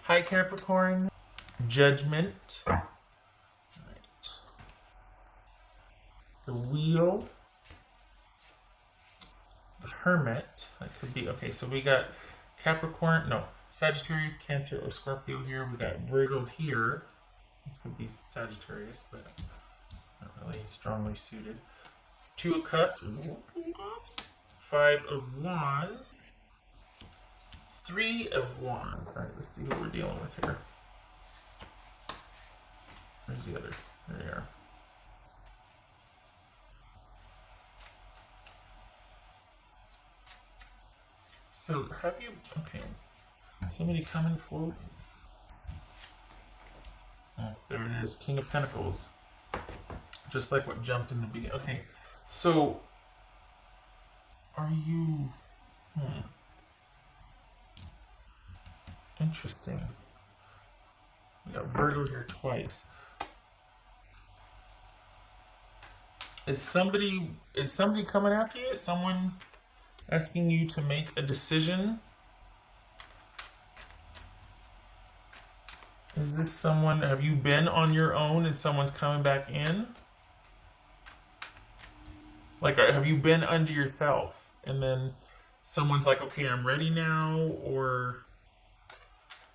Hi, Capricorn. Judgment. Right. The Wheel. The Hermit. That could be, okay, so we got Capricorn, no, Sagittarius, Cancer, or Scorpio here. We got Virgo here. This could be Sagittarius, but not really strongly suited. Two of Cups. Five of Wands. Three of Wands. All right, let's see what we're dealing with here. Where's the other? There they are. So, have you... Okay. Somebody coming forward? Oh, there it is. King of Pentacles. Just like what jumped in the beginning. Okay. So, are you... Interesting. We got Virgo here twice. Is somebody coming after you? Is someone asking you to make a decision? Is this someone, have you been on your own and someone's coming back in? Like, have you been unto yourself and then someone's like, okay, I'm ready now? Or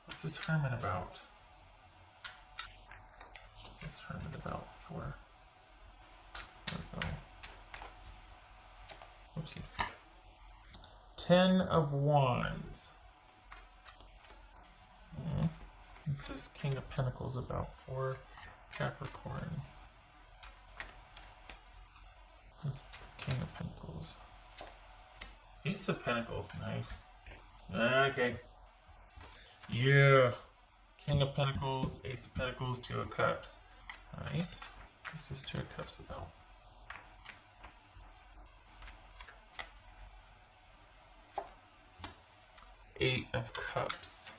what's this Hermit about? What's this Hermit about for? Oopsie. 10 of Wands. What's this King of Pentacles about for Capricorn? King of Pentacles. Ace of Pentacles, nice. Okay. Yeah. King of Pentacles, Ace of Pentacles, Two of Cups. Nice. What's this Two of Cups about? Eight of Cups.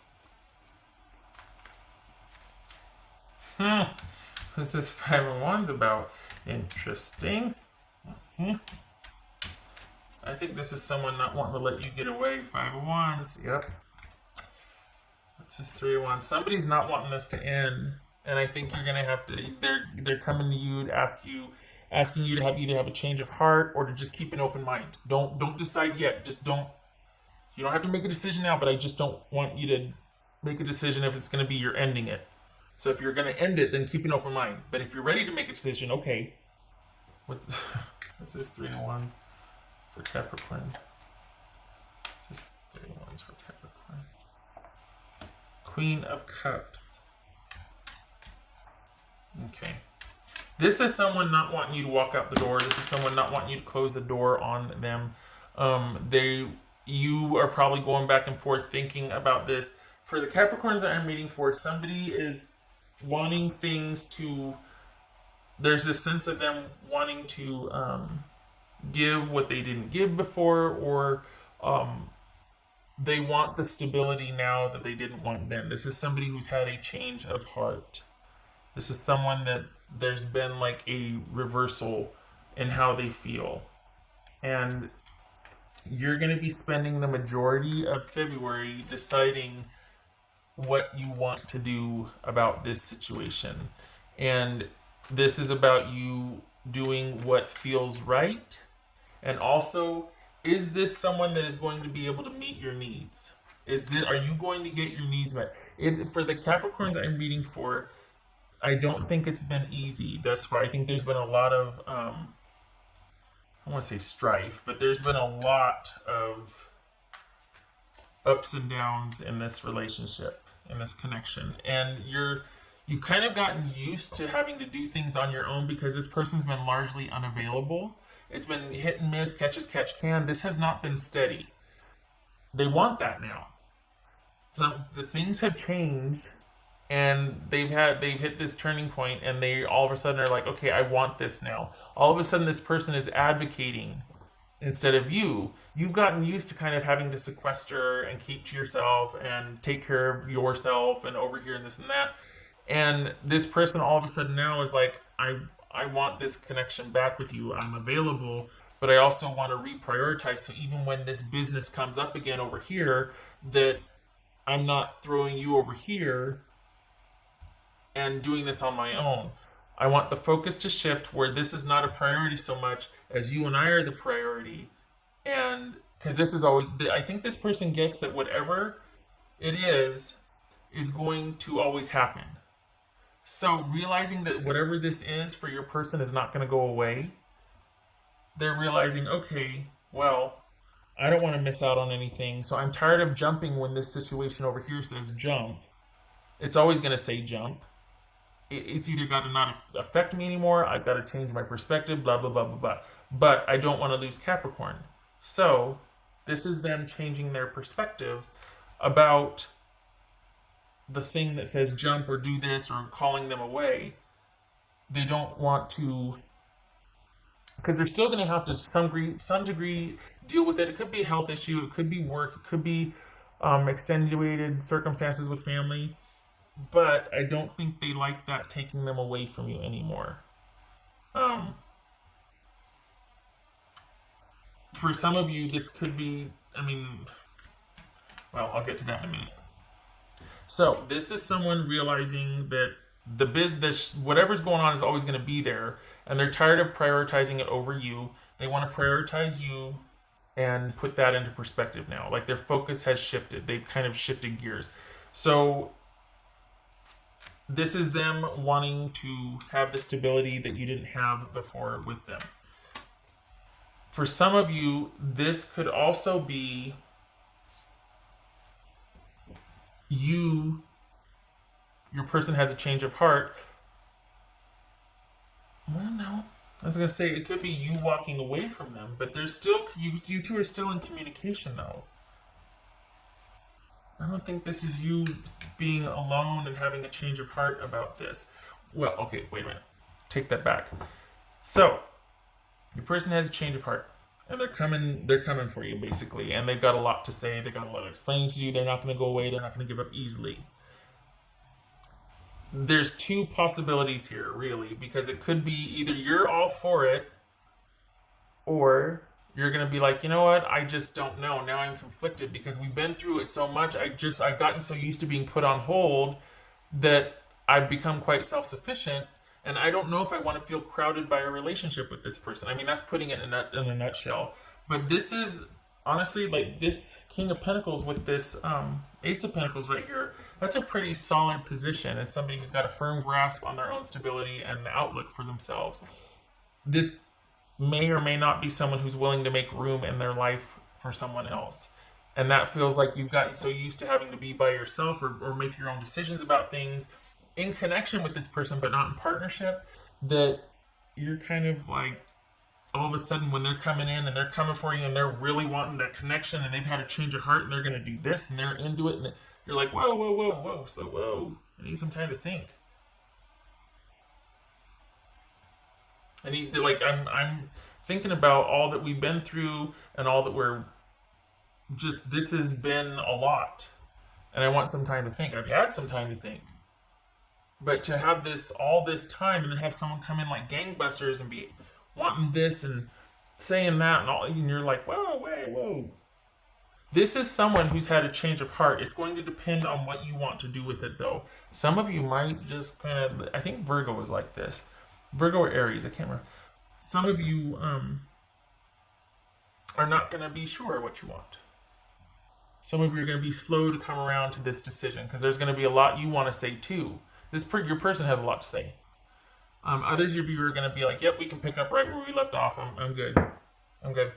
What's this Five of Wands about? Interesting. I think this is someone not wanting to let you get away. Five of Wands. Yep. What's this Three of Wands? Somebody's not wanting this to end, and I think you're gonna have to. They're coming to you to asking you to either have a change of heart or to just keep an open mind. Don't decide yet. Just don't. You don't have to make a decision now, but I just don't want you to make a decision if it's going to be you're ending it. So if you're going to end it, then keep an open mind. But if you're ready to make a decision, okay. What's this Three of Wands for Capricorn? What's this Three of Wands for Capricorn? Queen of Cups. Okay. This is someone not wanting you to walk out the door. This is someone not wanting you to close the door on them. You are probably going back and forth thinking about this. For the Capricorns that I'm reading for, somebody is wanting things to... There's this sense of them wanting to give what they didn't give before, or they want the stability now that they didn't want then. This is somebody who's had a change of heart. This is someone that there's been like a reversal in how they feel. And you're going to be spending the majority of February deciding what you want to do about this situation. And this is about you doing what feels right. And also, is this someone that is going to be able to meet your needs? Are you going to get your needs met? For the Capricorns I'm reading for, I don't think it's been easy thus far. I think there's been a lot of... I want to say strife, but there's been a lot of ups and downs in this relationship, in this connection. And you've kind of gotten used to having to do things on your own because this person's been largely unavailable. It's been hit and miss, catch as catch can. This has not been steady. They want that now. So the things have changed, and they've hit this turning point, and they all of a sudden are like, okay, I want this now. All of a sudden this person is advocating instead of you. You've gotten used to kind of having to sequester and keep to yourself and take care of yourself and over here and this and that. And this person all of a sudden now is like, I want this connection back with you. I'm available, but I also want to reprioritize. So even when this business comes up again over here, that I'm not throwing you over here and doing this on my own. I want the focus to shift where this is not a priority so much as you and I are the priority. And because this is always, I think this person gets that whatever it is going to always happen. So realizing that whatever this is for your person is not going to go away, they're realizing, okay, well, I don't want to miss out on anything. So I'm tired of jumping when this situation over here says jump. It's always going to say jump. It's either got to not affect me anymore. I've got to change my perspective, blah, blah, blah, blah, blah. But I don't want to lose Capricorn. So this is them changing their perspective about the thing that says jump or do this or calling them away. They don't want to, because they're still going to have to some degree deal with it. It could be a health issue. It could be work. It could be extenuated circumstances with family. But I don't think they like that taking them away from you anymore. For some of you, this could be, well, I'll get to that in a minute. So this is someone realizing that the business, whatever's going on is always going to be there, and they're tired of prioritizing it over you. They want to prioritize you and put that into perspective now. Like their focus has shifted. They've kind of shifted gears. So this is them wanting to have the stability that you didn't have before with them. For some of you, this could also be your person has a change of heart. Well, no. I was going to say, it could be you walking away from them, but there's still, you two are still in communication though. I don't think this is you being alone and having a change of heart about this. Well, okay, wait a minute. Take that back. So, your person has a change of heart, and they're coming for you basically, and they've got a lot to say. They've got a lot of explaining to you. They're not going to go away. They're not going to give up easily. There's two possibilities here, really, because it could be either you're all for it, or you're going to be like, you know what, I just don't know. Now I'm conflicted because we've been through it so much. I've gotten so used to being put on hold that I've become quite self-sufficient, and I don't know if I want to feel crowded by a relationship with this person. That's putting it in a nutshell. But this is, honestly, like this King of Pentacles with this Ace of Pentacles right here, that's a pretty solid position. It's somebody who's got a firm grasp on their own stability and the outlook for themselves. This may or may not be someone who's willing to make room in their life for someone else. And that feels like you've gotten so used to having to be by yourself or make your own decisions about things in connection with this person, but not in partnership, that you're kind of like, all of a sudden when they're coming in and they're coming for you and they're really wanting that connection and they've had a change of heart and they're going to do this and they're into it, and you're like, whoa, whoa, whoa, whoa, so whoa, I need some time to think. I'm thinking about all that we've been through and all that this has been a lot. And I want some time to think. I've had some time to think. But to have all this time and then have someone come in like gangbusters and be wanting this and saying that and you're like, whoa, whoa. This is someone who's had a change of heart. It's going to depend on what you want to do with it though. Some of you might just kind of, I think Virgo was like this. Virgo or Aries, I can't remember. Some of you are not going to be sure what you want. Some of you are going to be slow to come around to this decision because there's going to be a lot you want to say too. Your person has a lot to say. Others of you are going to be like, yep, we can pick up right where we left off. I'm good. I'm good.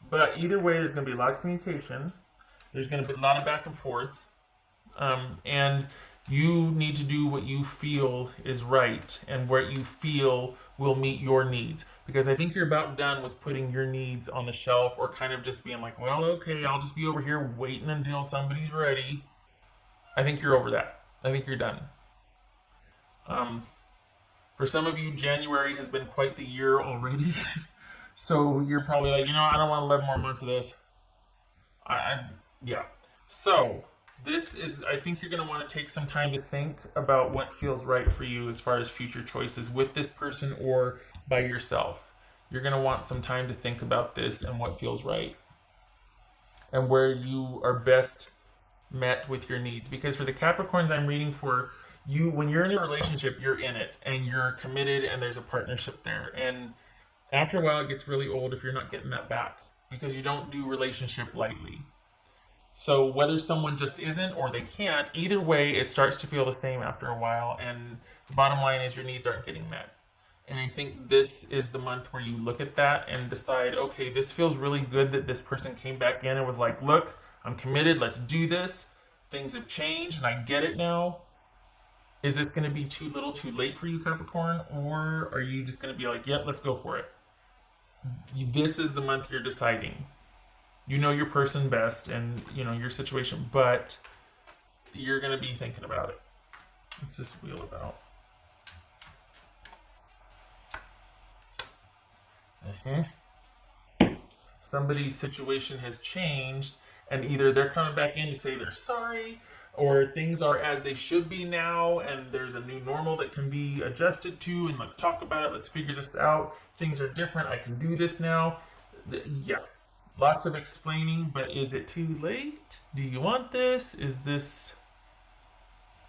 But either way, there's going to be a lot of communication. There's going to be a lot of back and forth. And you need to do what you feel is right and what you feel will meet your needs. Because I think you're about done with putting your needs on the shelf or kind of just being like, well, okay, I'll just be over here waiting until somebody's ready. I think you're over that. I think you're done. For some of you, January has been quite the year already. So you're probably like, I don't want 11 more months of this. Yeah. So I think you're going to want to take some time to think about what feels right for you as far as future choices with this person or by yourself. You're going to want some time to think about this and what feels right and where you are best met with your needs. Because for the Capricorns I'm reading for, you, when you're in a relationship, you're in it and you're committed and there's a partnership there. And after a while, it gets really old if you're not getting that back, because you don't do relationship lightly. So whether someone just isn't or they can't, either way, it starts to feel the same after a while. And the bottom line is your needs aren't getting met. And I think this is the month where you look at that and decide, okay, this feels really good that this person came back in and was like, look, I'm committed. Let's do this. Things have changed and I get it now. Is this going to be too little too late for you, Capricorn? Or are you just going to be like, yep, let's go for it? This is the month you're deciding. You know your person best and you know your situation, but you're going to be thinking about it. What's this wheel about? Somebody's situation has changed, and either they're coming back in to say they're sorry, or things are as they should be now, and there's a new normal that can be adjusted to, and let's talk about it, let's figure this out. Things are different, I can do this now. Yeah, lots of explaining, but is it too late? Do you want this?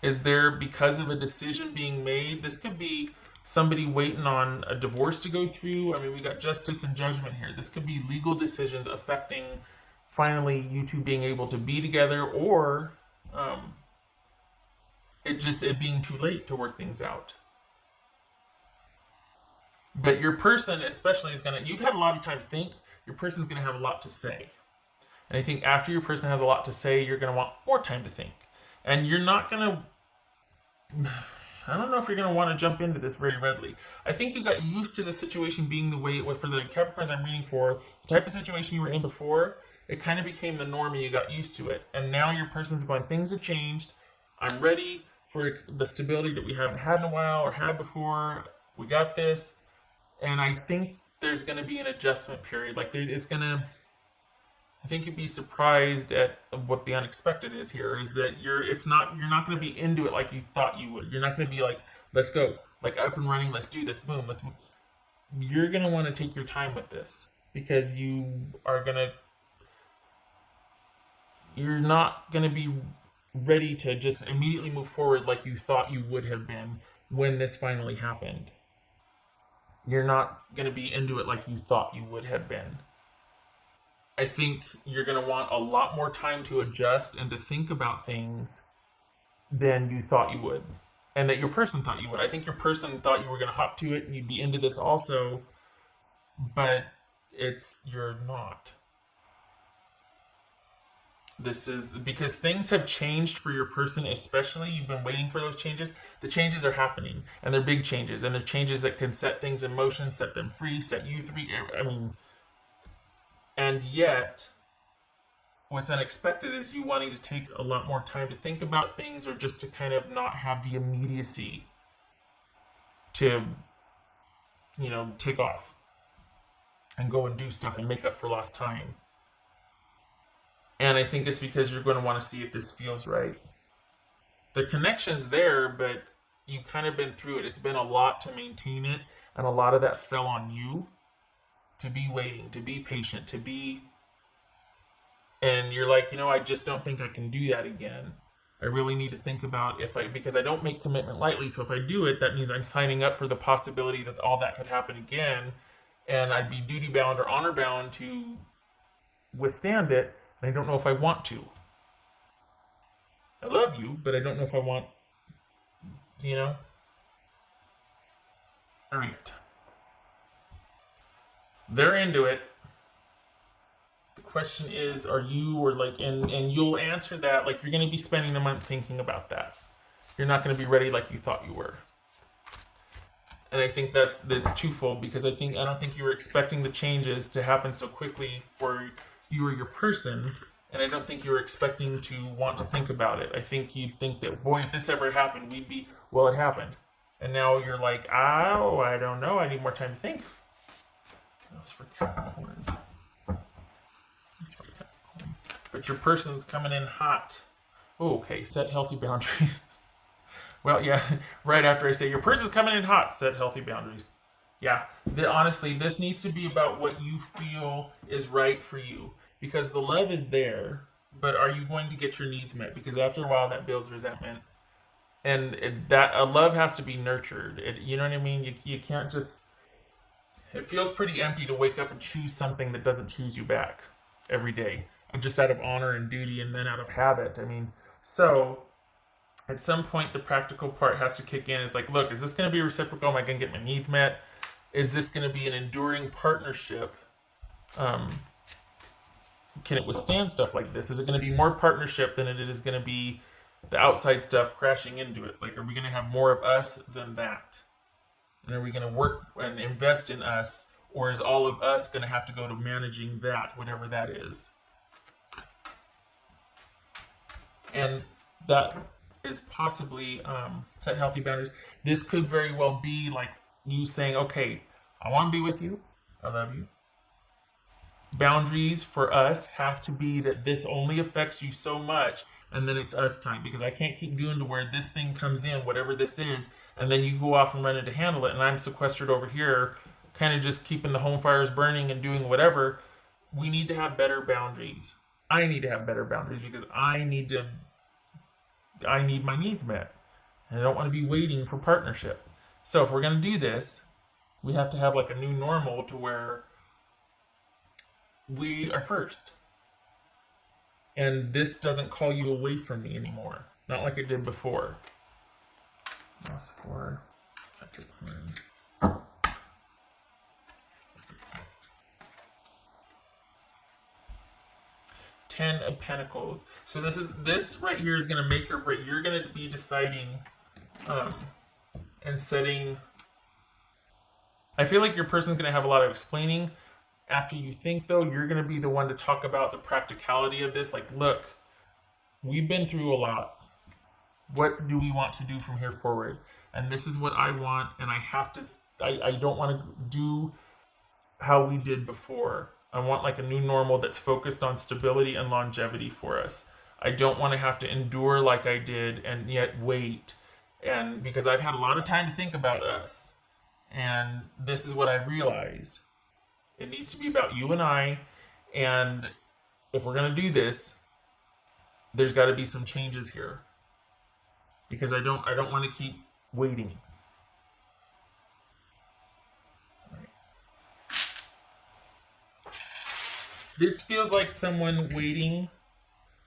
Is there, because of a decision being made? This could be somebody waiting on a divorce to go through. I mean, we got justice and judgment here. This could be legal decisions affecting finally you two being able to be together, or it being too late to work things out. But your person especially is gonna, you've had a lot of time to think, your person's gonna have a lot to say. And I think after your person has a lot to say, you're gonna want more time to think. And you're not gonna, I don't know if you're going to want to jump into this very readily. I think you got used to the situation being the way it was for the Capricorns I'm reading for. The type of situation you were in before, it kind of became the norm and you got used to it. And now your person's going, things have changed. I'm ready for the stability that we haven't had in a while or had before. We got this. And I think there's going to be an adjustment period. Like it's going to, I think you'd be surprised at what the unexpected is here. Is that you're not going to be into it like you thought you would. You're not going to be like, let's go, like up and running, let's do this, boom, let's. You're going to want to take your time with this because you're not going to be ready to just immediately move forward like you thought you would have been when this finally happened. You're not going to be into it like you thought you would have been. I think you're going to want a lot more time to adjust and to think about things than you thought you would. And that your person thought you would. I think your person thought you were going to hop to it and you'd be into this also. But you're not. This is because things have changed for your person, especially. You've been waiting for those changes. The changes are happening. And they're big changes. And they're changes that can set things in motion, set them free, set you free. I mean... And yet, what's unexpected is you wanting to take a lot more time to think about things or just to kind of not have the immediacy to, take off and go and do stuff and make up for lost time. And I think it's because you're going to want to see if this feels right. The connection's there, but you've kind of been through it. It's been a lot to maintain it, and a lot of that fell on you. To be waiting, to be patient, and you're like, I just don't think I can do that again. I really need to think about because I don't make commitment lightly. So if I do it, that means I'm signing up for the possibility that all that could happen again. And I'd be duty bound or honor bound to withstand it. And I don't know if I want to. I love you, but I don't know if I want, All right. They're into it. The question is, are you, or and you'll answer that, you're going to be spending the month thinking about that. You're not going to be ready like you thought you were. And I think that's twofold, because I don't think you were expecting the changes to happen so quickly for you or your person, and I don't think you were expecting to want to think about it. I think you'd think that, boy, if this ever happened, it happened. And now you're like, I don't know, I need more time to think. That's for Capricorn. But your person's coming in hot. Oh, okay, set healthy boundaries. Well, yeah, right after I say your person's coming in hot, set healthy boundaries. Yeah, honestly, this needs to be about what you feel is right for you. Because the love is there. but are you going to get your needs met? Because after a while, that builds resentment, and that a love has to be nurtured. You know what I mean? You can't just. It feels pretty empty to wake up and choose something that doesn't choose you back every day, and just out of honor and duty, and then out of habit. I mean, so at some point, the practical part has to kick in. It's like, look, is this going to be reciprocal? Am I going to get my needs met? Is this going to be an enduring partnership? Um, can it withstand stuff like this? Is it going to be more partnership than it is going to be the outside stuff crashing into it? Like, are we going to have more of us than that? And are we going to work and invest in us? Or is all of us going to have to go to managing that, whatever that is? And that is possibly set healthy boundaries. This could very well be like you saying, okay, I want to be with you. I love you. Boundaries for us have to be that this only affects you so much, and then it's us time, because I can't keep doing to where this thing comes in, whatever this is, and then you go off and run in to handle it, and I'm sequestered over here, kind of just keeping the home fires burning and doing whatever. We need to have better boundaries. I need to have better boundaries because I need my needs met, and I don't want to be waiting for partnership. So if we're going to do this, we have to have like a new normal to where we are first. And this doesn't call you away from me anymore. Not like it did before. Plus 4. Capricorn. 10 of Pentacles. So this right here is going to make or break. You're going to be deciding and setting. I feel like your person's going to have a lot of explaining. After you think, though, you're going to be the one to talk about the practicality of this. Like, look, we've been through a lot. What do we want to do from here forward? And this is what I want, and I have to. I don't want to do how we did before. I want like a new normal that's focused on stability and longevity for us. I don't want to have to endure like I did and yet wait. And because I've had a lot of time to think about us. And this is what I realized. It needs to be about you and I. And if we're going to do this, there's got to be some changes here. Because I don't want to keep waiting. This feels like someone waiting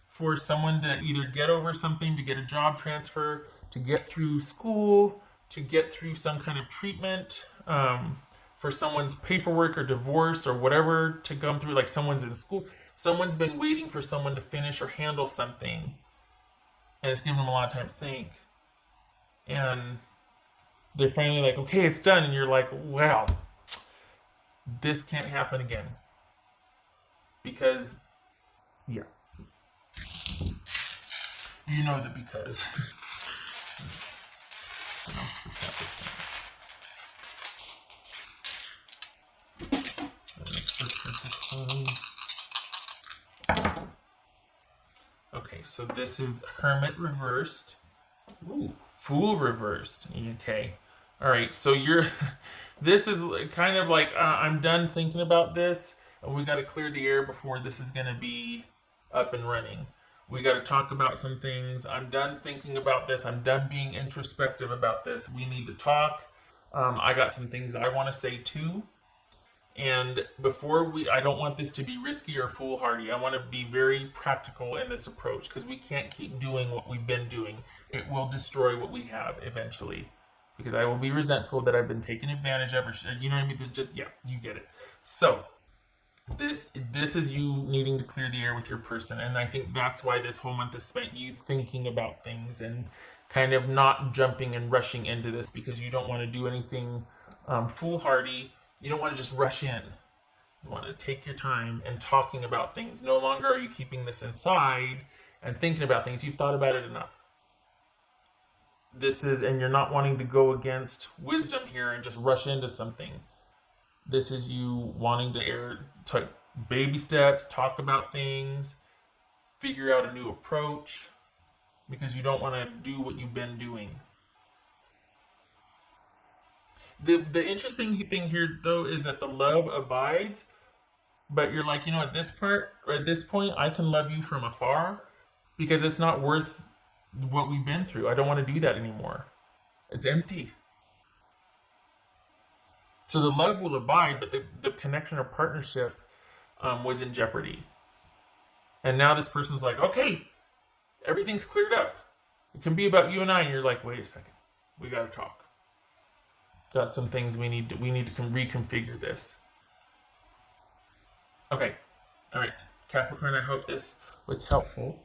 for someone to either get over something, to get a job transfer, to get through school, to get through some kind of treatment, for someone's paperwork or divorce or whatever to come through, like someone's in school. Someone's been waiting for someone to finish or handle something, and it's given them a lot of time to think. And they're finally like, okay, it's done. And you're like, wow, this can't happen again. Because, yeah. You know the because. What else for Capricorn? Okay, so this is Hermit reversed. Ooh, Fool reversed. Okay. All right, so this is kind of like, I'm done thinking about this. And we got to clear the air before this is going to be up and running. We got to talk about some things. I'm done thinking about this. I'm done being introspective about this. We need to talk. I got some things I want to say too. And I don't want this to be risky or foolhardy. I want to be very practical in this approach because we can't keep doing what we've been doing. It will destroy what we have eventually. Because I will be resentful that I've been taken advantage of. You know what I mean? Yeah, you get it. So this is you needing to clear the air with your person, and I think that's why this whole month is spent you thinking about things and kind of not jumping and rushing into this because you don't want to do anything foolhardy. You don't want to just rush in. You want to take your time and talking about things. No longer are you keeping this inside and thinking about things. You've thought about it enough. And you're not wanting to go against wisdom here and just rush into something. This is you wanting to take baby steps, talk about things, figure out a new approach, because you don't want to do what you've been doing. The interesting thing here, though, is that the love abides, but you're like, at this part or at this point, I can love you from afar because it's not worth what we've been through. I don't want to do that anymore. It's empty. So the love will abide, but the connection or partnership was in jeopardy. And now this person's like, okay, everything's cleared up. It can be about you and I, and you're like, wait a second, we got to talk. Got some things we need to reconfigure this. Okay, all right, Capricorn. I hope this was helpful.